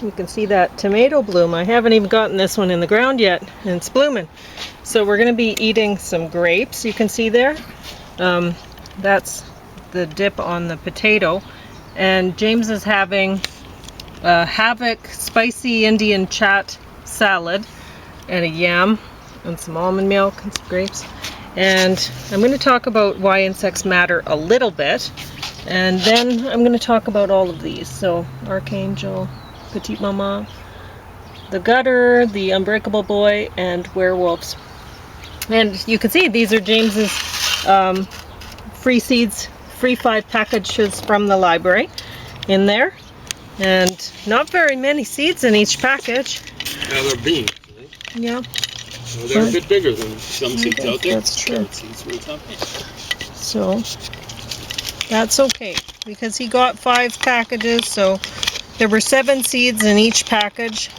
You can see that tomato bloom. I haven't even gotten this one in the ground yet, and it's blooming. So we're going to be eating some grapes, you can see there. That's the dip on the potato. And James is having a Havoc spicy Indian Chaat salad and a yam and some almond milk and some grapes. And I'm going to talk about why insects matter a little bit. And then I'm going to talk about all of these. So Archangel, Petite, Maman, the Gutter, the Unbreakable Boy, and Werewolves. And you can see these are James's free seeds, free 5 packages from the library in there. And not very many seeds in each package. Now they're beans, right? Yeah. So they're a bit bigger than some seeds out there. That's true. So that's okay, because he got 5 packages, so there were 7 seeds in each package.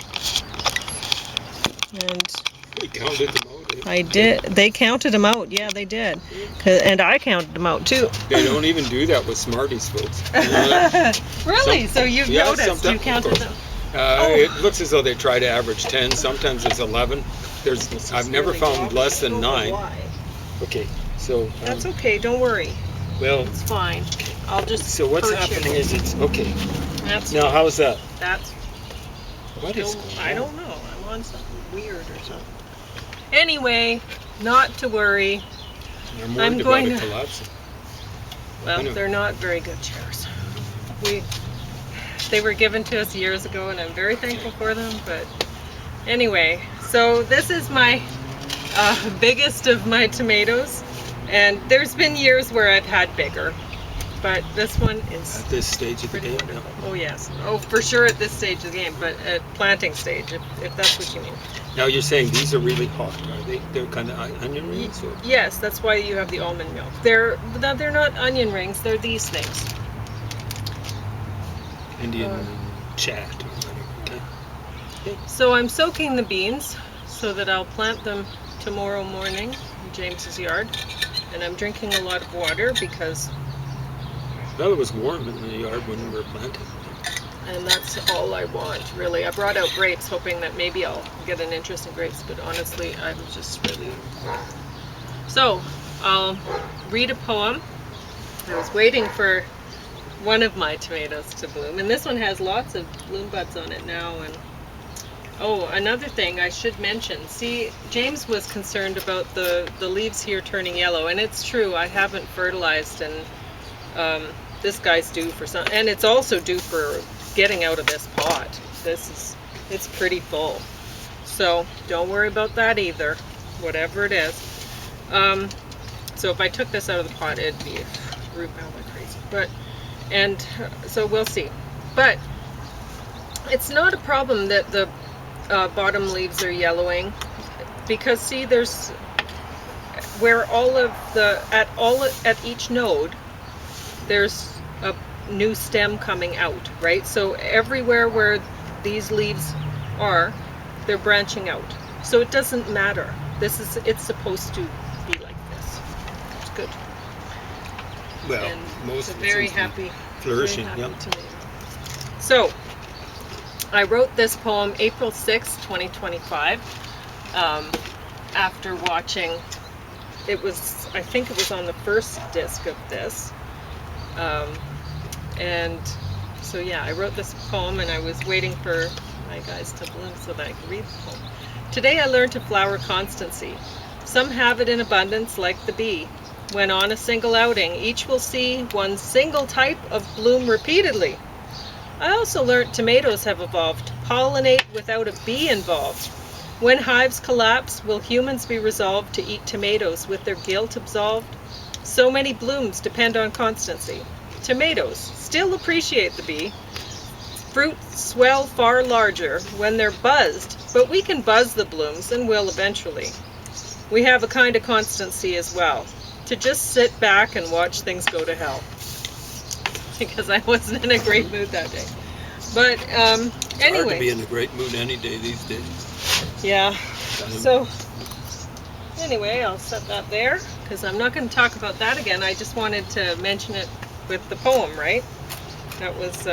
And we counted them out. I did. They counted them out. Yeah, they did. And I counted them out too. They don't even do that with Smarties, folks. Really? So you've noticed? You counted them? It looks as though they try to average 10. Sometimes it's 11. I've never found less than 9. Okay, so that's okay. Don't worry. Well, it's fine. I'll just. So what's happening is it's okay. That's now. How's that? That's. What is going on? I don't know. I'm on something weird or something. Anyway, not to worry. I'm going to collapse. Well, they're not very good chairs. They were given to us years ago, and I'm very thankful for them. But anyway, so this is my biggest of my tomatoes, and there's been years where I've had bigger, but this one is at this stage of the game. No. Oh yes, oh for sure at this stage of the game, but at planting stage, if that's what you mean. Now you're saying these are really hot, are they? They're kind of onion rings? Or? Yes, that's why you have the almond milk. They're not onion rings, they're these things. Indian Chaat or whatever. Okay. So I'm soaking the beans so that I'll plant them tomorrow morning in James's yard. And I'm drinking a lot of water because... Well, it was warm in the yard when we were planting. And that's all I want, really. I brought out grapes, hoping that maybe I'll get an interest in grapes, but honestly, I'm just really... So, I'll read a poem. I was waiting for one of my tomatoes to bloom, and this one has lots of bloom buds on it now. And oh, another thing I should mention. See, James was concerned about the leaves here turning yellow, and it's true, I haven't fertilized, and this guy's due for some, and it's also due for getting out of this pot. It's pretty full, so don't worry about that either, whatever it is. So if I took this out of the pot, it'd be root bound like crazy, so we'll see. But it's not a problem that the bottom leaves are yellowing, because see, there's where at each node there's a new stem coming out, right? So everywhere where these leaves are, they're branching out. So it doesn't matter. It's supposed to be like this. It's good. Well, and most it's a very happy, flourishing. very happy tomato. So I wrote this poem April 6, 2025, after watching. I think it was on the first disc of this. And so yeah, I wrote this poem, and I was waiting for my guys to bloom so that I could read the poem. Today I learned to flower Constancy. Some have it in abundance like the bee. When on a single outing, each will see one single type of bloom repeatedly. I also learned tomatoes have evolved to pollinate without a bee involved. When hives collapse, will humans be resolved to eat tomatoes with their guilt absolved? So many blooms depend on constancy. Tomatoes still appreciate the bee. Fruits swell far larger when they're buzzed, but we can buzz the blooms and will eventually. We have a kind of constancy as well, to just sit back and watch things go to hell. Because I wasn't in a great mood that day. But anyway. It's hard to be in a great mood any day these days. Yeah. So anyway, I'll set that there, because I'm not going to talk about that again. I just wanted to mention it with the poem, right? That was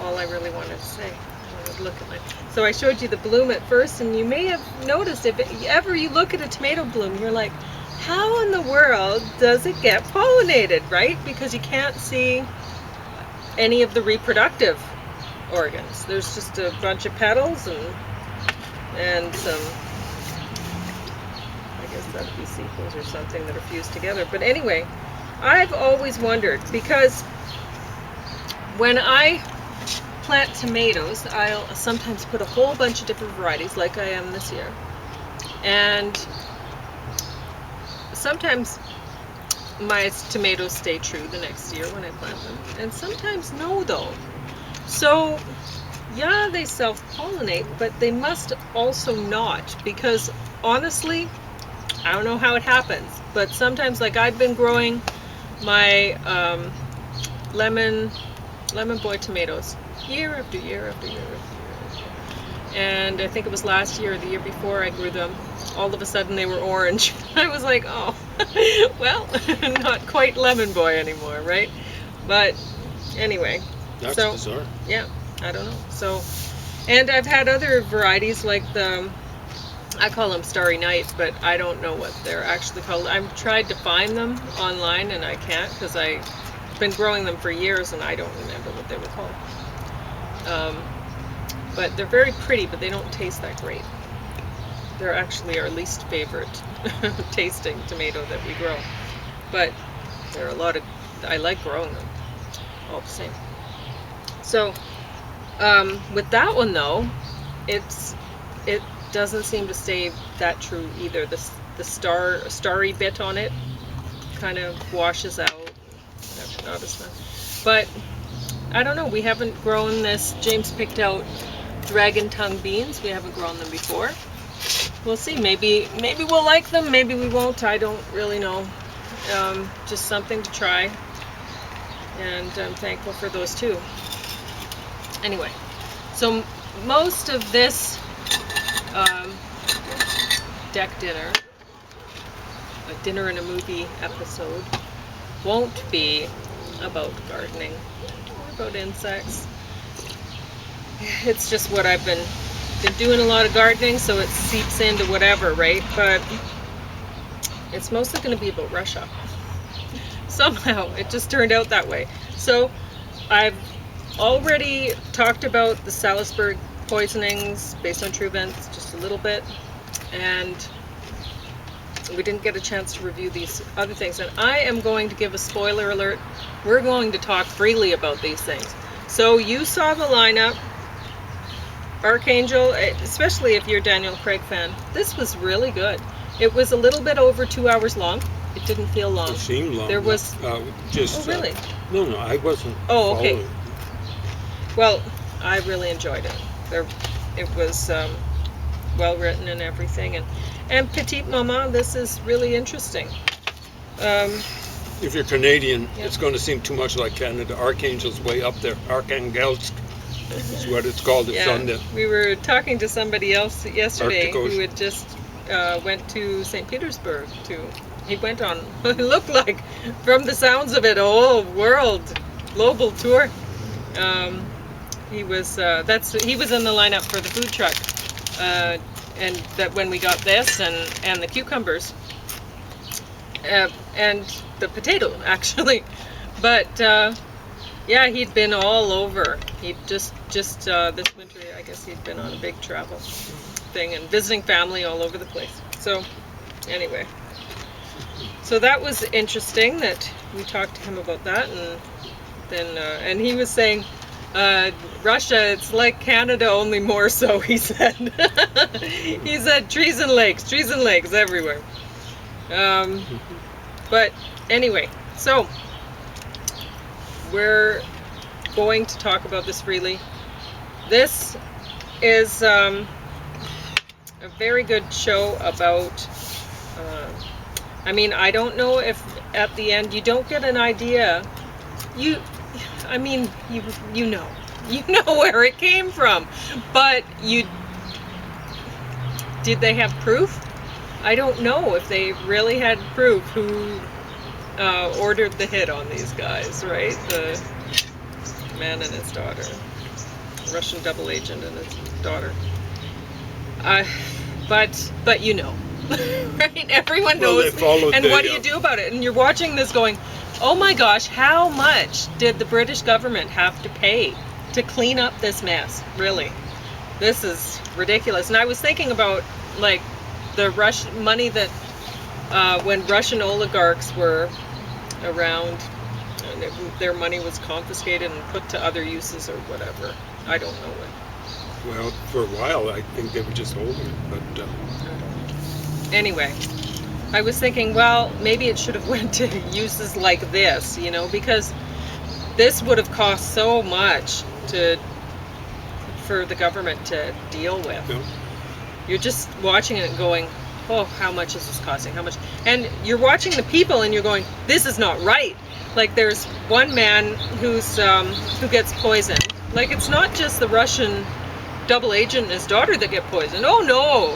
all I really wanted to say. I would look at my. So I showed you the bloom at first, and you may have noticed if ever you look at a tomato bloom, you're like, how in the world does it get pollinated, right? Because you can't see any of the reproductive organs. There's just a bunch of petals and some, I guess that'd be sepals or something that are fused together. But anyway, I've always wondered, because when I plant tomatoes, I'll sometimes put a whole bunch of different varieties, like I am this year. And sometimes my tomatoes stay true the next year when I plant them, and sometimes no though. So yeah, they self-pollinate, but they must also not, because honestly, I don't know how it happens, but sometimes, like I've been growing my lemon boy tomatoes year after year after year after year. And I think it was last year or the year before I grew them, all of a sudden they were orange. I was like, oh, well, not quite lemon boy anymore, right? But anyway. That's so, bizarre. Yeah, I don't know. So, and I've had other varieties like I call them Starry Night, but I don't know what they're actually called. I've tried to find them online and I can't, because I've been growing them for years and I don't remember what they were called. But they're very pretty, but they don't taste that great. They're actually our least favorite tasting tomato that we grow. But there are I like growing them all the same. So with that one though, it doesn't seem to stay that true either. The starry bit on it kind of washes out. I've noticed that. But I don't know, we haven't grown this. James picked out dragon tongue beans. We haven't grown them before. We'll see. Maybe we'll like them, maybe we won't. I don't really know. Just something to try. And I'm thankful for those too. Anyway, so most of this deck dinner, a dinner and a movie episode, won't be about gardening or about insects. It's just what I've been doing a lot of gardening, so it seeps into whatever, right? But it's mostly going to be about Russia. Somehow it just turned out that way. So I've already talked about the Salisbury poisonings based on true events just a little bit, and we didn't get a chance to review these other things, and I am going to give a spoiler alert. We're going to talk freely about these things. So you saw the lineup. Archangel, especially if you're a Daniel Craig fan, this was really good. It was a little bit over 2 hours long. It didn't feel long. It seemed long. There was just. Oh really? No, I wasn't. Oh, okay. Following. Well, I really enjoyed it. It was well written and everything, and Petite Maman, this is really interesting. If you're Canadian, it's going to seem too much like Canada. Archangel's way up there. Archangelsk is what it's called. It's on the. We were talking to somebody else yesterday Artichoke. who had just went to St. Petersburg he went on, it looked like, from the sounds of it, a whole world global tour. He was in the lineup for the food truck, and that when we got this and the cucumbers and the potato actually, but yeah, he'd been all over. He just this winter, I guess he'd been on a big travel thing and visiting family all over the place. So anyway, so that was interesting that we talked to him about that, and then and he was saying Russia, it's like Canada, only more so, he said. He said trees and lakes everywhere. But anyway, so we're going to talk about this freely. This is a very good show about I mean, I don't know if at the end you don't get an idea. You know where it came from, but did they have proof? I don't know if they really had proof who ordered the hit on these guys, right? The man and his daughter. Russian double agent and his daughter. But you know, right? Everyone Well, knows. they followed And the, what do you do about it? And you're watching this going, oh my gosh, how much did the British government have to pay to clean up this mess? Really, this is ridiculous. And I was thinking about like the Russian money that when Russian oligarchs were around, and their money was confiscated and put to other uses or whatever. I don't know what. Well, for a while, I think they were just holding it, but Anyway, I was thinking, well, maybe it should have went to uses like this, you know, because this would have cost so much for the government to deal with. no. You're just watching it and going, oh, how much is this costing? How much? And you're watching the people and you're going, this is not right. Like there's one man who gets poisoned. Like it's not just the Russian double agent and his daughter that get poisoned. Oh no,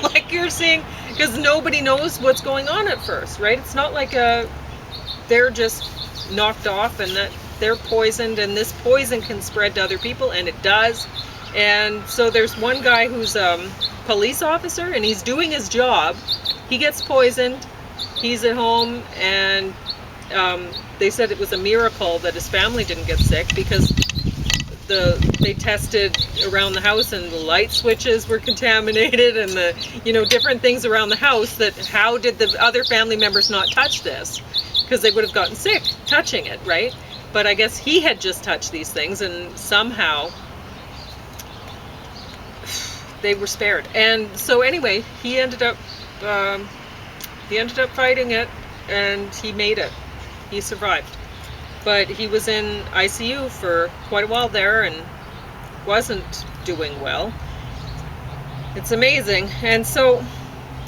like you're seeing, because nobody knows what's going on at first, right? It's not like they're just knocked off and that they're poisoned, and this poison can spread to other people, and it does. And so there's one guy who's a police officer and he's doing his job. He gets poisoned. He's at home, and they said it was a miracle that his family didn't get sick, because they tested around the house and the light switches were contaminated, and the different things around the house. That how did the other family members not touch this? Because they would have gotten sick touching it, right? But I guess he had just touched these things, and somehow they were spared. And so anyway, he ended up fighting it, and he made it. He survived. But he was in ICU for quite a while there and wasn't doing well. It's amazing. And so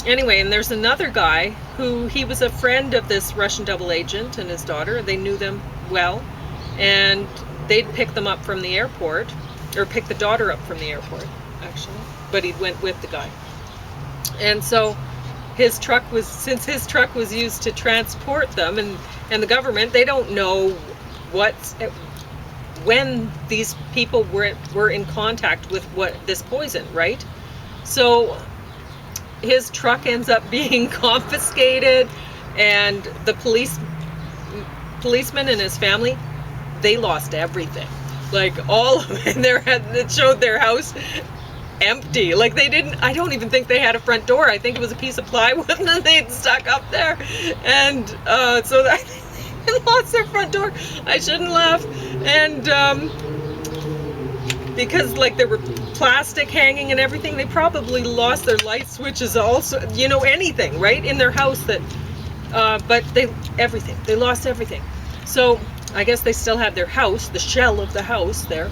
anyway, and there's another guy who, he was a friend of this Russian double agent and his daughter. They knew them well, and they'd pick them up from the airport, or pick the daughter up from the airport, actually. But he went with the guy. And so his truck was used to transport them, and the government, they don't know when these people were in contact with this poison, right? So his truck ends up being confiscated, and the policeman and his family, they lost everything. Like all of it. It showed their house empty. Like I don't even think they had a front door. I think it was a piece of plywood that they'd stuck up there. And so they lost their front door. I shouldn't laugh. And because like there were plastic hanging and everything, they probably lost their light switches also, anything, right, in their house that, but they lost everything. So I guess they still had their house, the shell of the house there.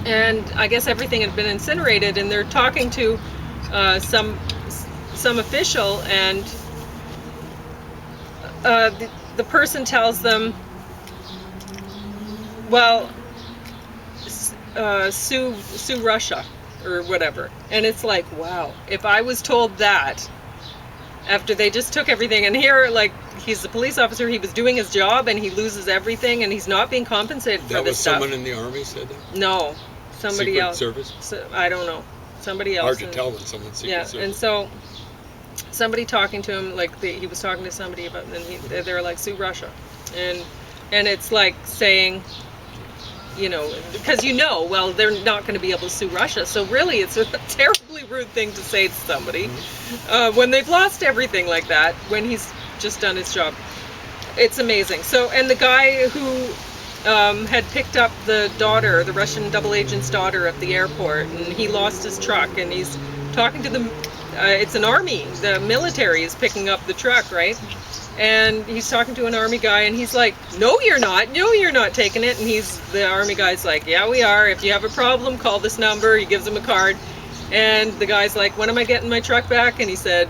And I guess everything had been incinerated, and they're talking to some official, and the person tells them, well, sue Russia or whatever. And it's like, wow, if I was told that after they just took everything, and here, like, he's the police officer, he was doing his job, and he loses everything, and he's not being compensated for this stuff. That was someone in the army said that? No, somebody Secret else. Service? So, I don't know. Somebody else. Hard to tell when someone's Secret Service. Yeah, and so somebody talking to him, like he was talking to somebody about, and they're like, sue Russia, and it's like saying, because well, they're not going to be able to sue Russia. So really, it's a terribly rude thing to say to somebody when they've lost everything like that, when he's just done his job. It's amazing. So, and the guy who had picked up the daughter, the Russian double agent's daughter, at the airport, and he lost his truck, and he's talking to them. It's an army. The military is picking up the truck, right? And he's talking to an army guy, and he's like, no, you're not. No, you're not taking it. And the army guy's like, yeah, we are. If you have a problem, call this number. He gives him a card. And the guy's like, when am I getting my truck back? And he said,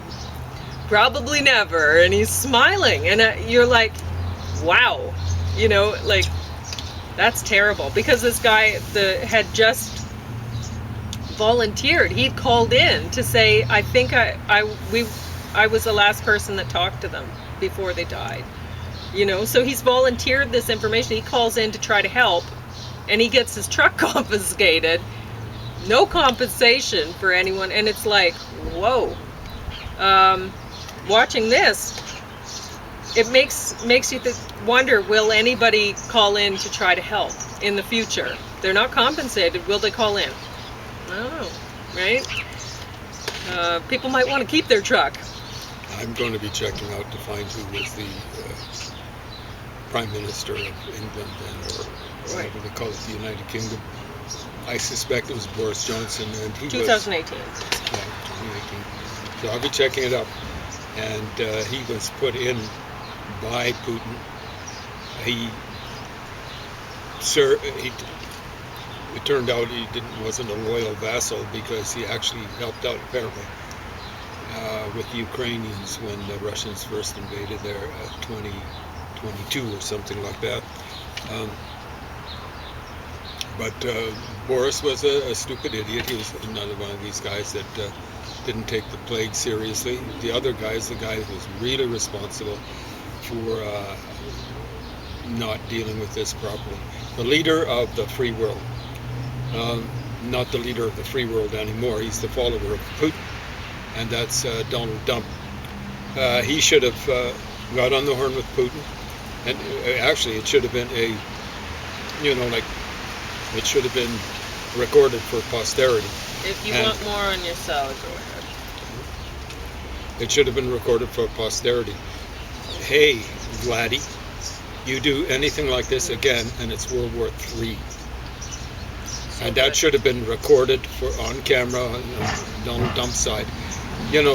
probably never. And he's smiling. And you're like, wow. Like, that's terrible. Because this guy had just volunteered. He'd called in to say, I think I was the last person that talked to them before they died. So he's volunteered this information. He calls in to try to help, and he gets his truck confiscated. No compensation for anyone, and it's like, whoa. Watching this, it makes you wonder, will anybody call in to try to help in the future? They're not compensated. Will they call in? I don't know, right? People might want to keep their truck. I'm going to be checking out to find who was the Prime Minister of England then, or whatever they call it, the United Kingdom. I suspect it was Boris Johnson, and he 2018. was... Yeah, 2018. So I'll be checking it up. And he was put in by Putin. It turned out he wasn't a loyal vassal, because he actually helped out, apparently, with the Ukrainians when the Russians first invaded there in 2022 or something like that. But Boris was a stupid idiot. He was another one of these guys that didn't take the plague seriously. The other guy is the guy who was really responsible for not dealing with this properly. The leader of the free world. Not the leader of the free world anymore. He's the follower of Putin, and that's Donald Trump. He should have got on the horn with Putin, and actually it should have been it should have been recorded for posterity. If you want more on your salad, go ahead. It should have been recorded for posterity. Hey, Vladdy, you do anything like this again, and it's World War III. And that should have been recorded on camera on Donald Trump's side.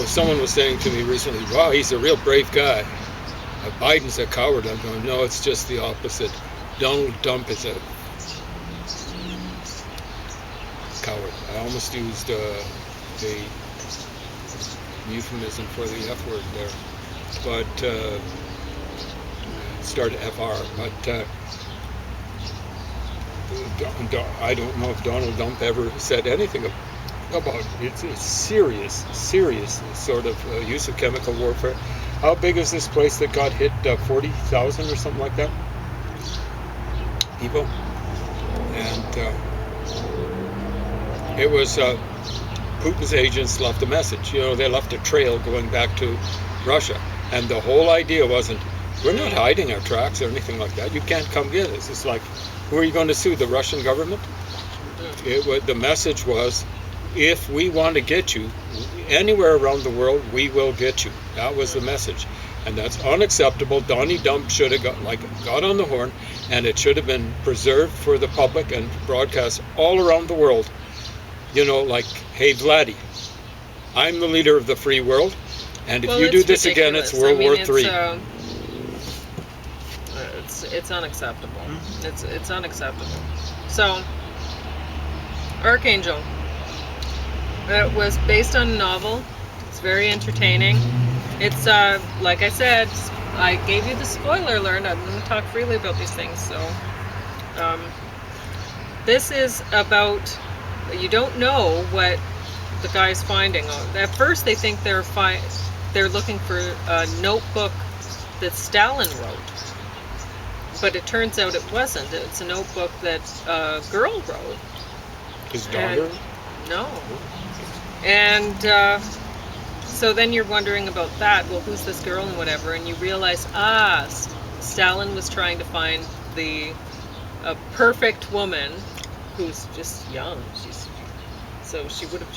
Someone was saying to me recently, wow, he's a real brave guy. Biden's a coward. I'm going, no, it's just the opposite. Donald Trump is a coward. I almost used a euphemism for the F word there. But, started FR. But, I don't know if Donald Trump ever said anything about it. It's a serious sort of use of chemical warfare. How big is this place that got hit? 40,000 or something like that? People. And it was Putin's agents left a message. They left a trail going back to Russia. And the whole idea wasn't, we're not hiding our tracks or anything like that. You can't come get us. It's like, who are you going to sue? The Russian government? The message was, if we want to get you anywhere around the world, we will get you. That was the message. And that's unacceptable. Donnie Dump should have got on the horn, and it should have been preserved for the public and broadcast all around the world. Like, hey, Vladdy, I'm the leader of the free world, and if you do this again, it's World War III. It's unacceptable. It's unacceptable. So, Archangel. It was based on a novel. It's very entertaining. It's like I said, I gave you the spoiler alert. I'm going to talk freely about these things. So, this is about, you don't know what the guy's finding. At first, they think they're looking for a notebook that Stalin wrote. But it turns out it wasn't. It's a notebook that a girl wrote. His daughter? No. And so then you're wondering about that. Well, who's this girl and whatever? And you realize, Stalin was trying to find a perfect woman who's just young. So she would have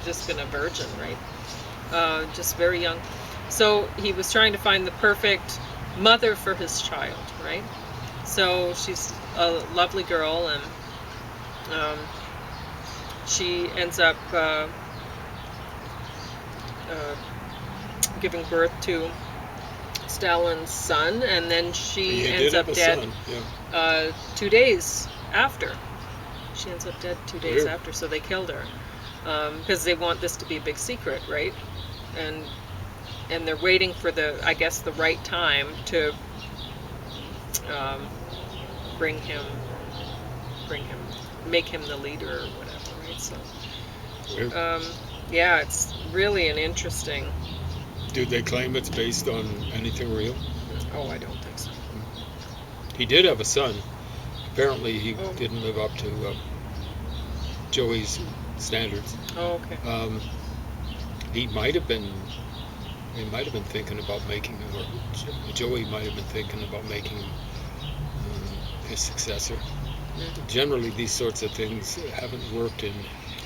just been a virgin, right? Just very young. So he was trying to find the perfect mother for his child, right? So she's a lovely girl, and she ends up giving birth to Stalin's son, and then she ends up dead 2 days after. She ends up dead 2 days after, so they killed her. Because they want this to be a big secret, right? And they're waiting for the right time to make him the leader or whatever, right? So, it's really an interesting. Do they claim it's based on anything real? Oh, I don't think so. He did have a son. apparently he Oh. didn't live up to Joey's standards. Oh, okay. He might have been thinking about making him, or Joey might have been thinking about making him his successor. Generally, these sorts of things haven't worked in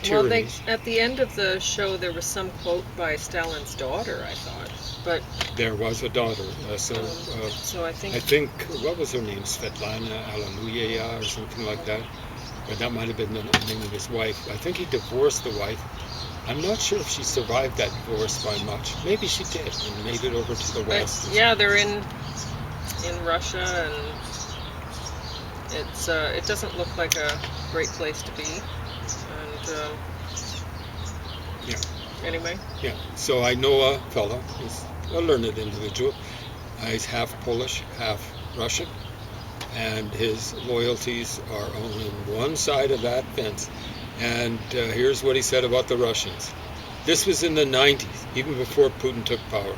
Well, tyrannies. at the end of the show, there was some quote by Stalin's daughter, I thought. But There was a daughter, so I I think think, what was her name, Svetlana Aleluya or something like that. But that might have been the name of his wife. I think he divorced the wife. I'm not sure if she survived that divorce by much. Maybe she did and made it over to the West. yeah, they're in Russia, and it doesn't look like a great place to be. And Yeah. anyway, Yeah. So I know a fellow. He's a learned individual. He's half Polish, half Russian, and his loyalties are on one side of that fence. And here's what he said about the Russians. This was in the 90s, even before Putin took power.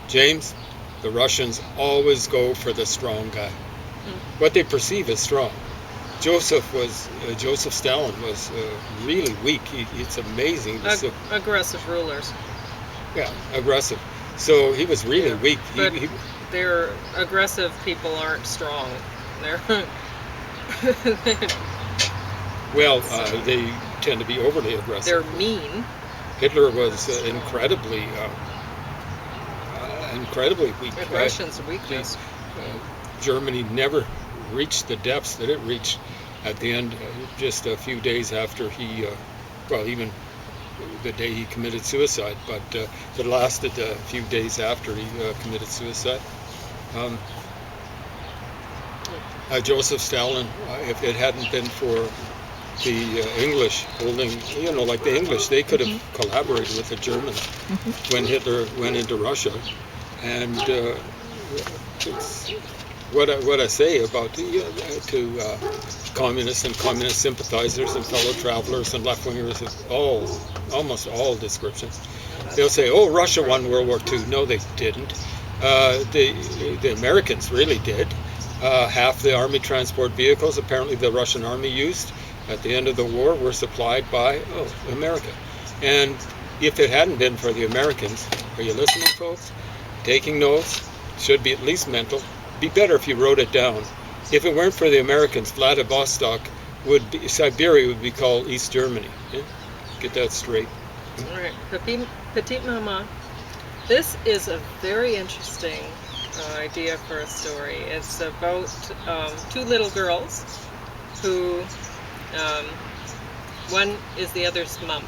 James, the Russians always go for the strong guy. What they perceive as strong. Joseph Stalin was really weak. It's amazing. aggressive rulers. Yeah, aggressive. So he was really weak. But their aggressive people aren't strong. They're they tend to be overly aggressive. they're mean. Hitler was incredibly weak. Aggression's a weakness. Germany never reached the depths that it reached at the end, just a few days after he, even the day he committed suicide, but it lasted a few days after he committed suicide. Joseph Stalin, if it hadn't been for the English holding, like the English, they could have collaborated with the Germans when Hitler went into Russia. And it's what I say about to communists and communist sympathizers and fellow travelers and left-wingers of almost all descriptions. They'll say, "Oh, Russia won World War II." No, they didn't. The Americans really did. Half the army transport vehicles apparently the Russian army used at the end of the war were supplied by America. And if it hadn't been for the Americans, are you listening, folks? Taking notes, should be at least mental. Be better if you wrote it down. If it weren't for the Americans, Vladivostok Siberia would be called East Germany. Yeah? Get that straight. All right, Petite Maman. This is a very interesting idea for a story. It's about two little girls who, one is the other's mom,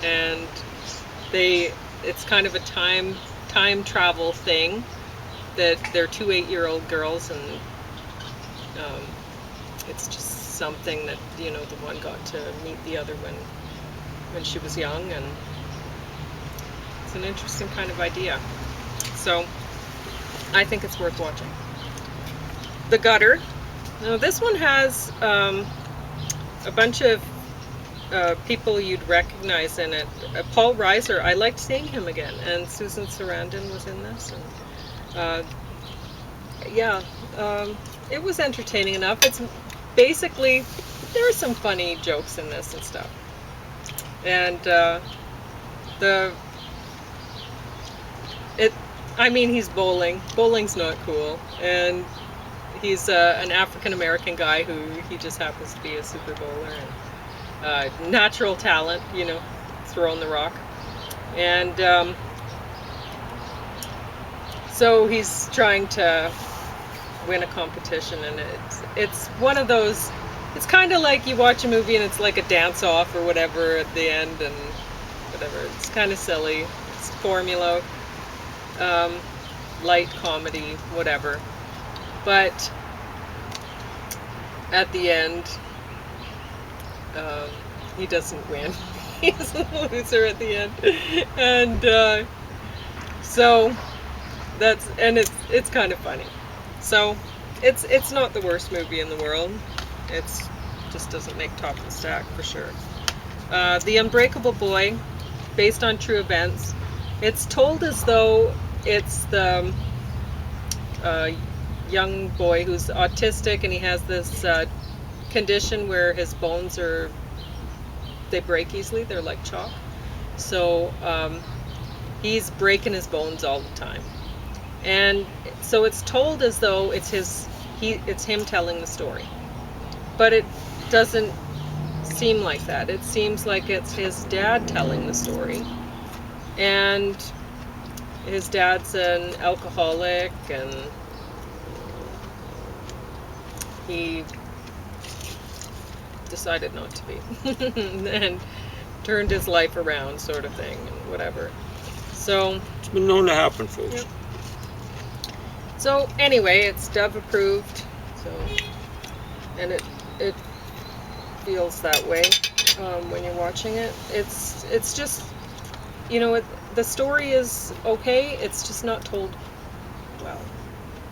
and it's kind of a time travel thing, that they're two 8-year-old girls, and it's just something that the one got to meet the other when she was young, and it's an interesting kind of idea. So I think it's worth watching. The Gutter. Now this one has a bunch of people you'd recognize in it. Paul Reiser, I liked seeing him again, and Susan Sarandon was in this, and it was entertaining enough. It's basically, there are some funny jokes in this and stuff, and he's bowling. Bowling's not cool, and he's an African American guy who he just happens to be a super bowler, and natural talent, throwing the rock, and so he's trying to win a competition, and it's one of those. It's kind of like you watch a movie and it's like a dance off or whatever at the end, and whatever. It's kind of silly. It's formula. Light comedy, whatever. But at the end, he doesn't win. He's a loser at the end, and so it's kind of funny. So it's not the worst movie in the world. It's just doesn't make top of the stack for sure. The Unbreakable Boy, based on true events. It's told as though it's the young boy who's autistic, and he has this condition where his bones they break easily. They're like chalk. So he's breaking his bones all the time. And so it's told as though it's him telling the story. But it doesn't seem like that. It seems like it's his dad telling the story. And his dad's an alcoholic, and he decided not to be. And turned his life around, sort of thing, and whatever. So It's been known to happen, folks. Yep. So anyway, it's Dove approved. So, and it feels that way when you're watching it. It's just, you know, the story is okay. It's just not told well.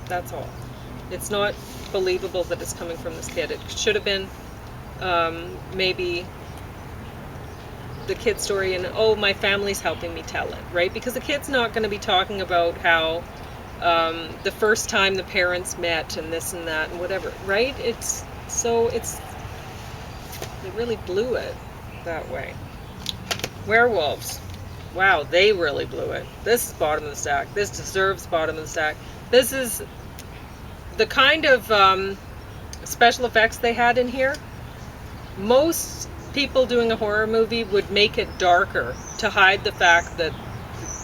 That's all. It's not believable that it's coming from this kid. It should have been maybe the kid's story, and my family's helping me tell it, right? Because the kid's not going to be talking about how the first time the parents met and this and that and whatever, right? They really blew it that way. Werewolves, wow, they really blew it. This is bottom of the stack. This deserves bottom of the stack. This is the kind of special effects they had in here. Most people doing a horror movie would make it darker to hide the fact that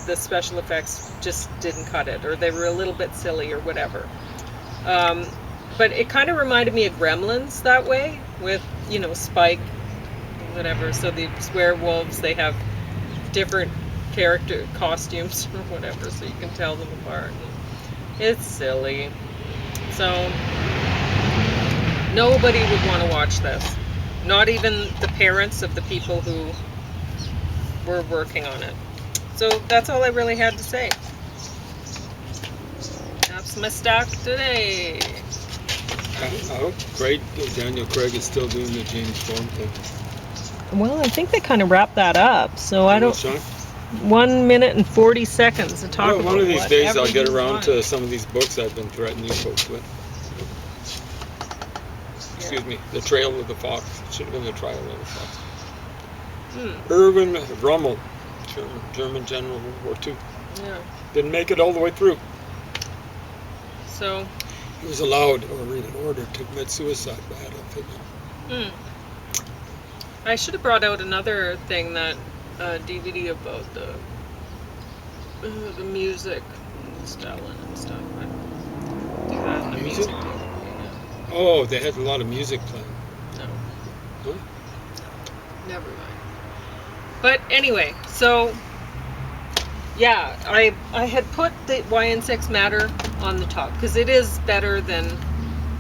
the special effects just didn't cut it, or they were a little bit silly or whatever. But it kind of reminded me of Gremlins that way, with, you know, Spike, whatever. So the werewolves, they have different character costumes or whatever, so you can tell them apart. It's silly. So nobody would want to watch this. Not even the parents of the people who were working on it. So that's all I really had to say. That's my stack today. I hope Daniel Craig is still doing the James Bond thing. Well, I think they kind of wrapped that up. So I don't. 1 minute and 40 seconds to talk about. One of these days I'll get you around want. to some of these books I've been threatening you folks with. Excuse me, The Trail of the Fox. It should have been The Trial of the Fox. Erwin Rommel, German general, World War II. Yeah. Didn't make it all the way through. So. He was allowed or in order to commit suicide by Adolf Hitler. I should have brought out another thing, that DVD about the music and Stalin and stuff. I'd do that in the music DVD. Yeah. Oh, they had a lot of music playing. No. Huh? Never mind. But anyway, so yeah, I had put the YN6 Matter on the top because it is better than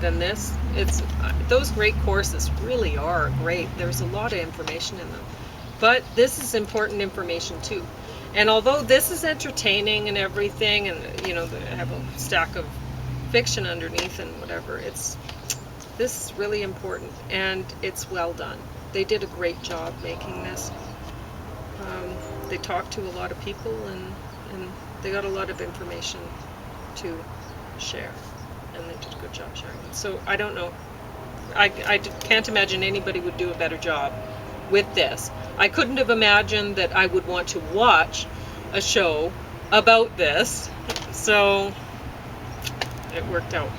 this. It's those great courses really are great. There's a lot of information in them, but this is important information too. And although this is entertaining and everything, and you know, they have a stack of fiction underneath and whatever, this is really important, and it's well done. They did a great job making this. They talked to a lot of people, and they got a lot of information to share, and they did a good job sharing it. So I don't know. I can't imagine anybody would do a better job with this. I couldn't have imagined that I would want to watch a show about this, so it worked out.